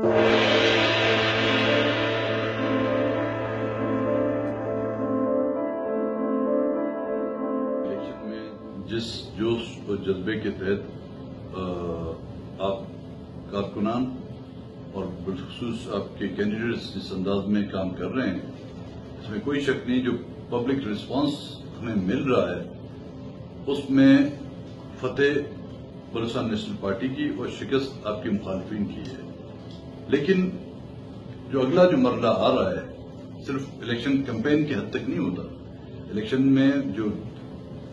Election میں جس جوش اور جذبے کے تحت آپ کارکنان اور بالخصوص آپ کے کینڈیڈیٹس جس انداز میں کام کر رہے ہیں، اس میں کوئی شک نہیں. جو پبلک رسپانس ہمیں مل رہا ہے اس میں فتح بلوچستان نیشنل پارٹی کی اور شکست آپ کے مخالفین کی ہے. لیکن جو اگلا مرحلہ آ رہا ہے صرف الیکشن کیمپین کی حد تک نہیں ہوتا. الیکشن میں جو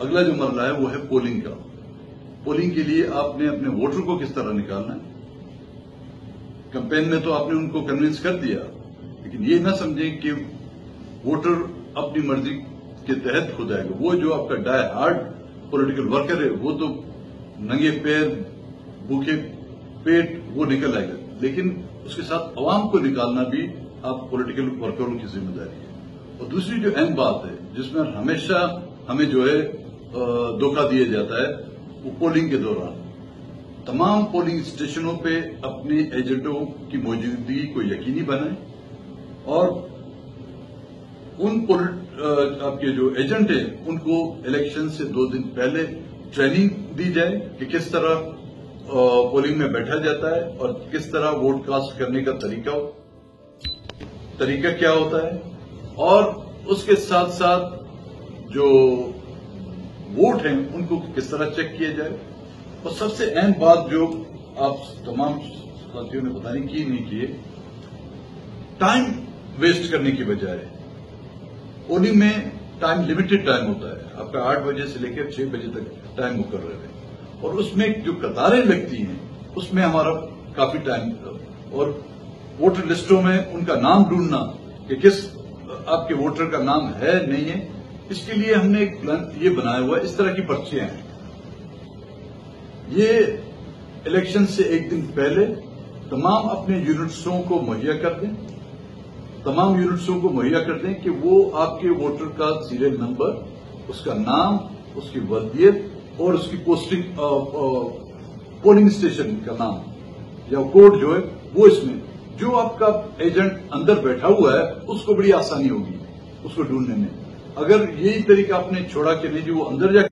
اگلا مرحلہ ہے وہ ہے پولنگ کا. پولنگ کے لیے آپ نے اپنے ووٹر کو کس طرح نکالنا ہے. کیمپین میں تو آپ نے ان کو کنونس کر دیا، لیکن یہ نہ سمجھیں کہ ووٹر اپنی مرضی کے تحت خود آئے گا. وہ جو آپ کا ڈائی ہارڈ پولیٹیکل ورکر ہے وہ تو ننگے پیر بھوکے پیٹ وہ نکل آئے گا، لیکن اس کے ساتھ عوام کو نکالنا بھی آپ پولیٹیکل ورکروں کی ذمہ داری ہے. اور دوسری جو اہم بات ہے جس میں ہمیشہ ہمیں دھوکہ دیا جاتا ہے وہ پولنگ کے دوران تمام پولنگ اسٹیشنوں پہ اپنے ایجنٹوں کی موجودگی کو یقینی بنائیں اور ان آپ کے جو ایجنٹ ہیں ان کو الیکشن سے 2 دن پہلے ٹریننگ دی جائے کہ کس طرح پولنگ میں بیٹھا جاتا ہے اور کس طرح ووٹ کاسٹ کرنے کا طریقہ کیا ہوتا ہے، اور اس کے ساتھ ساتھ جو ووٹ ہیں ان کو کس طرح چیک کیا جائے. اور سب سے اہم بات جو آپ تمام ساتھیوں نے پتہ نہیں کیے، ٹائم ویسٹ کرنے کی بجائے پولنگ میں ٹائم لمیٹڈ ٹائم ہوتا ہے. آپ کا 8 بجے سے لے کر 6 بجے تک ٹائم مقرر ہے، اور اس میں جو قطاریں لگتی ہیں اس میں ہمارا کافی ٹائم، اور ووٹر لسٹوں میں ان کا نام ڈھونڈنا کہ کس آپ کے ووٹر کا نام ہے نہیں ہے، اس کے لیے ہم نے ایک پلان یہ بنایا ہوا ہے. اس طرح کی پرچیاں ہیں. یہ الیکشن سے 1 دن پہلے تمام اپنے یونٹسوں کو مہیا کر دیں. تمام یونٹسوں کو مہیا کر دیں کہ وہ آپ کے ووٹر کا سیریل نمبر، اس کا نام، اس کی ولدیت اور اس کی پوسٹنگ پولنگ اسٹیشن کا نام یا کوڈ جو ہے وہ اس میں جو آپ کا ایجنٹ اندر بیٹھا ہوا ہے اس کو بڑی آسانی ہوگی اس کو ڈھونڈنے میں. اگر یہی طریقہ آپ نے چھوڑا کہ نہیں جی وہ اندر جا